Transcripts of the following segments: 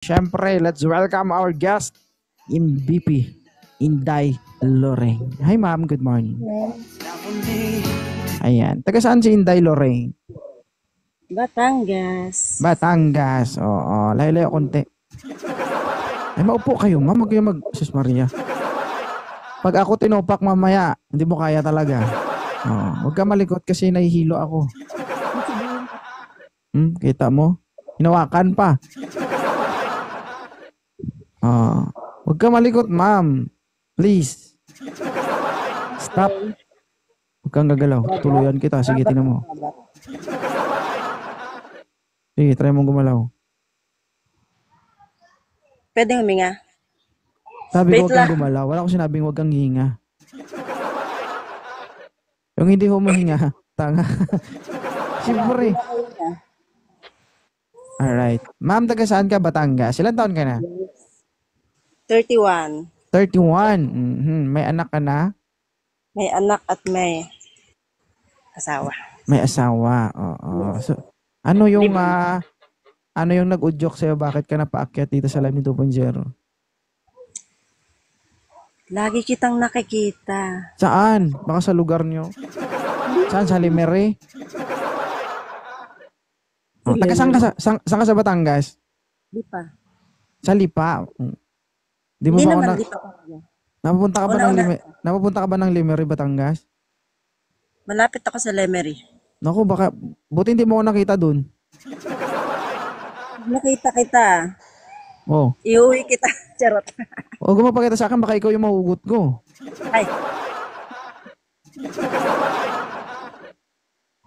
Siyempre, let's welcome our guest, MVP, Inday Loreng. Hi ma'am, good morning. Ayan, taga saan si Inday Loreng? Batangas. Batangas, oo, layo-layo konti. Ay, maupo kayo ma'am, huwag kayo Sus Maria. Pag ako tinopak mamaya, hindi mo kaya talaga. Huwag ka malikot kasi nahihilo ako. Kita mo? Hinawakan pa. Huwag ka malikot, ma'am. Please. Stop. Huwag kang gagalaw. Tuluyan kita. Sige, tinan mo. Sige, try mong gumalaw. Pwede huminga. Sabi ko Wait huwag kang lang. gumalaw. Wala ko sinabing huwag kang hihinga. Yung hindi humihinga, tanga. Siyempre. Alright. Ma'am, taga saan ka? Batangas. Ilan taon ka na? 31. 31. May anak ka na? May anak at may asawa. May asawa. Oo. So, ano yung nag-udyok sa'yo? Bakit ka napaakyat dito sa Lamin 2.0? Lagi kitang nakikita. Saan? Baka sa lugar nyo. Saan? Sa Limere? Taga saan ka sa Batangas? Lipa. Sa Lipa. Di mo Hindi ba naman Lipa talaga. Napupunta ka ba ng Limere, Batangas? Malapit ako sa Lemery. Naku, buti hindi mo ako nakita dun. Nakita kita. Oh. Iuwi kita. Charot. Huwag mo mapakita sa akin, baka ikaw yung mahugot ko. Ay.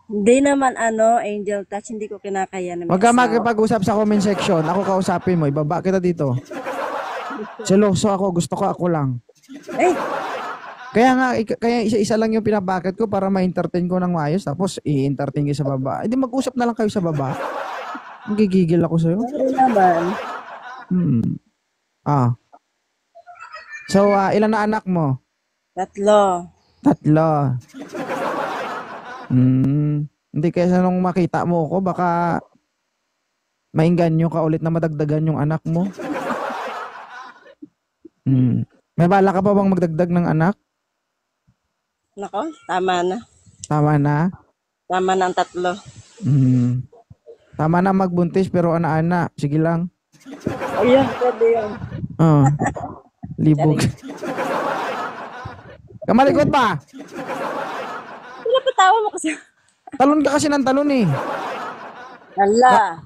Hindi naman Angel Touch, hindi ko kinakaya na may Huwag ka asawa. makipag-usap sa comment section. Ako kausapin mo, ibaba kita dito. Seloso ako, gusto ko ako lang. Ay. Kaya isa-isa lang yung pinabakit ko para ma-entertain ko ng maayos. Tapos i-entertain kayo sa baba. Hindi mag-usap na lang kayo sa baba. Gigigil ako sa'yo. Sorry naman. So, ilan na anak mo? 3. 3. Hindi kaysa nung makita mo ko, baka maingganyo ka ulit na madagdagan yung anak mo. May bala ka pa bang magdagdag ng anak? Nako, tama na. Tama na? Tama na ang 3. Tama na magbuntis pero ana-ana. Sige lang. Ayan, pwede yan. Libog. Kamalikot pa! Pinapatawa mo kasi. Talon ka kasi ng talon eh. Hala.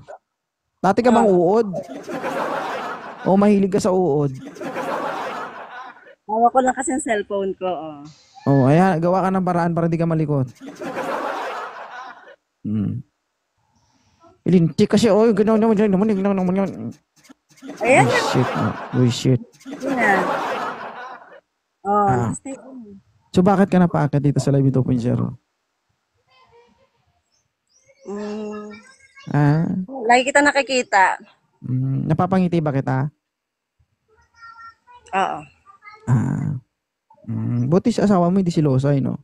Dati ka bang uod? O mahilig ka sa uod? Hawak ko lang kasi ang cellphone ko. Ayan, gawa ka ng paraan para di ka malikot. Ilintik kasi, gano'n naman. Ayan na. Shit. Ayan. Stay on. So, bakit ka napaakyat dito sa Live 2.0? Lagi kita nakikita. Napapangiti ba kita? Oo. Buti sa asawa mo, hindi silosa, no?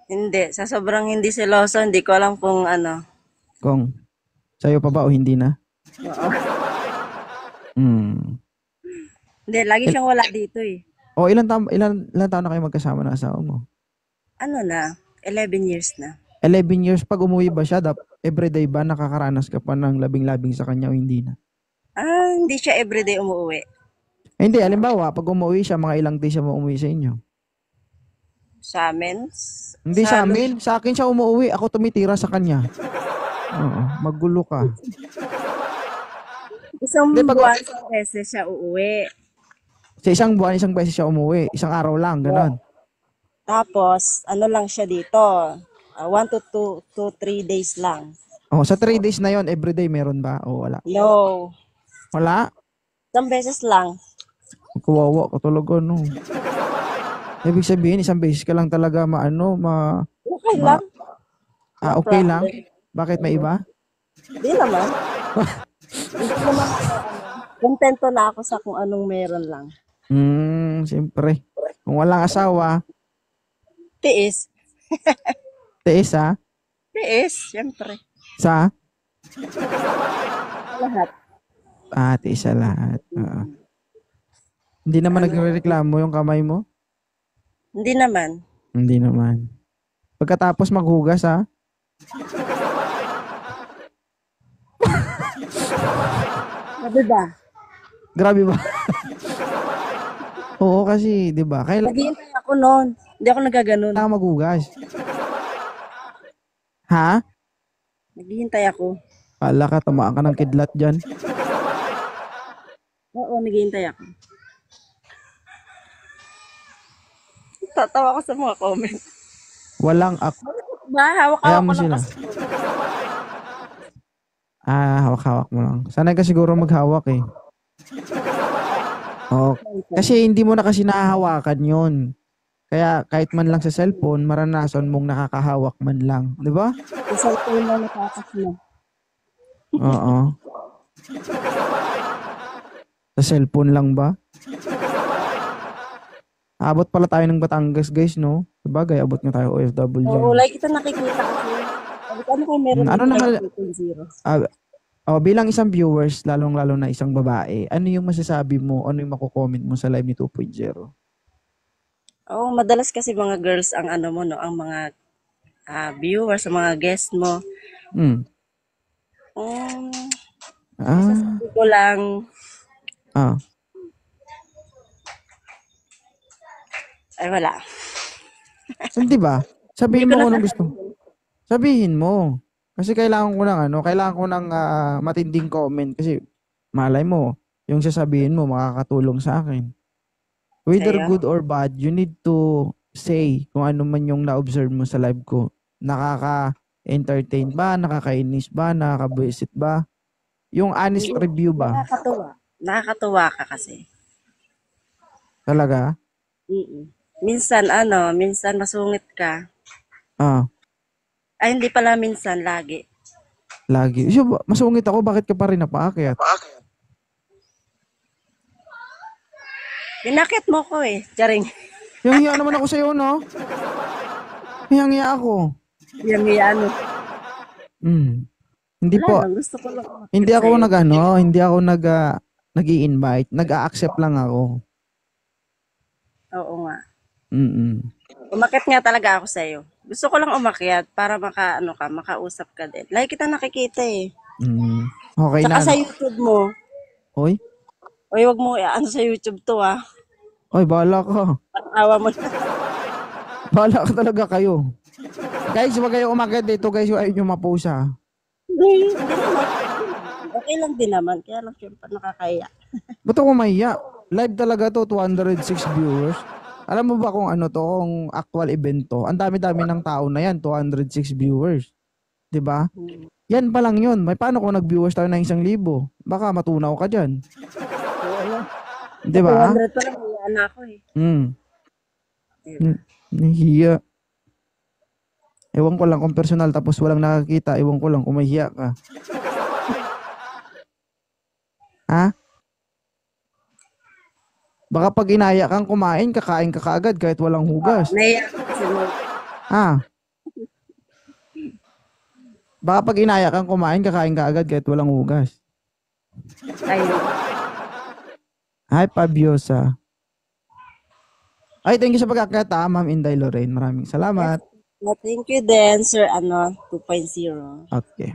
Hindi. Sa sobrang hindi seloso, hindi ko alam kung ano. Kung sa'yo pa ba o hindi na? Oo. Hindi, lagi siyang wala dito eh. Ilan taon na kayo magkasama ng asawa mo? 11 years na. 11 years. Pag umuwi ba siya, everyday ba nakakaranas ka pa ng labing-labing sa kanya o hindi na? Hindi siya everyday umuwi. Hindi, halimbawa, pag umuwi siya, mga ilang days siya umuwi sa inyo? Sa amin? Hindi sa amin. Sa akin siya umuwi. Ako tumitira sa kanya. Magulo ka. Isang buwan, isang beses siya uuwi. Sa isang buwan, isang beses siya umuwi. Isang araw lang, ganon. Tapos, lang siya dito. 1 to 3 days lang. Sa 3 days na yon everyday meron ba? O wala? No. Wala? Isang beses lang. Kawawa ka talaga, no? Ibig sabihin, isang beses ka lang talaga Okay lang. Okay lang? Bakit may iba? Hindi naman. Hindi naman kontento na ako sa kung anong meron lang. Siyempre. Kung walang asawa, Tiis. tiis ha? Tiis, siyempre. Sa? Lahat. Tiis sa lahat. Oo. Hindi naman Ano? nagrereklamo yung kamay mo? Hindi naman. Hindi naman. Pagkatapos maghugas, ha? Sabi ba? Grabe ba? Oo, kasi, di ba? Naghihintay ako noon. Hindi ako nagaganon. Kailangan maghugas. Ha? Naghihintay ako. Pala ka, tamaan ka ng kidlat dyan. Oo, naghihintay ako. Tatawa ko sa mga comment. Walang Ba, hawak-hawak Kaya ko mo lang sila. kasi. Hawak-hawak mo lang. Sanay ka siguro maghawak eh. Oo. Kasi hindi mo na kasi nahahawakan yun. Kaya kahit man lang sa cellphone, maranasan mong nakakahawak man lang. Di ba? Sa cellphone na nakakas mo. Oo. Sa cellphone lang ba? Abot pala tayo ng Batangas, guys, no? Sabagay, abot nga tayo OFW. Oo, like ito nakikita kasi. Sabi ko, ano kung meron Ano dito naman, like 2.0? bilang isang viewers, lalong-lalo na isang babae, ano yung masasabi mo, ano yung mako-comment mo sa live ni 2.0? Oo, madalas kasi mga girls ang ano mo, no? Ang mga viewers, ang mga guest mo. Hmm. Um, Ah, Sabi ko lang, ah. ay wala. Hindi ba? Hindi Sabihin ko mo na kung anong gusto. sasabihin. Sabihin mo. Kasi kailangan ko ng matinding comment kasi malay mo, yung sasabihin mo makakatulong sa akin. Whether Sa'yo. good or bad, you need to say kung ano man yung na-observe mo sa live ko. Nakaka-entertain ba? Nakakainis ba? Nakaka-visit ba? Yung honest Hindi. review ba? Nakakatuwa. Nakakatuwa ka kasi. Talaga? Mm. Minsan masungit ka. Ah, Ay, hindi pala minsan, lagi. lagi. Masungit ako, bakit ka pa rin napaakyat? Pinakit mo ko eh. Charing. Yung hiya naman ako sa'yo, no? Hiyang-hiya ako. Yung ano. Hmm. Hindi Wala po. lang. Gusto ko lang umakit Hindi ako sa'yo. hindi ako nag-i-invite. Nag-a-accept lang ako. Oo nga. Mm. Umakit nga talaga ako sa'yo. Gusto ko lang umakyat para makausap ka din. Lagi kita nakikita eh. Mm. Okay Tsaka na, sa no? YouTube mo. Oy, Oy, wag mo ano sa YouTube to bahala ka. Awa mo na. Bahala ka talaga kayo. Guys, wag kayo umakyat dito, guys. Yung ayun yung mapusa. Hindi naman. Okay lang din naman. Kaya lang syempre nakakaya. Ba't ako mahiya? Live talaga to, 206 viewers. Alam mo ba kung ano to, kung actual event to? Ang dami-dami ng tao na yan, 206 viewers. 'Di ba? Yan pa lang yun. May paano kung nag-viewers tayo ng 1,000? Baka matunaw ka dyan. Oo. 'Di ba? 200 pa lang. Wala na ako eh. Diba? Nahihiya. Ewan ko lang kung personal tapos walang nakakita. Ewan ko lang kung mahihiya ka. Ha? Baka pag inaya kang kumain, kakain ka kaagad kahit walang hugas. Naiyak ko kasi mo. Ha? Baka pag inaya kang kumain, kakain ka agad kahit walang hugas. Ayun. Hi, Fabiosa. Ay, thank you sa pagkakata, Ma'am Inday Lorraine. Maraming Yes. salamat. Thank you then, Sir 2.0. Okay.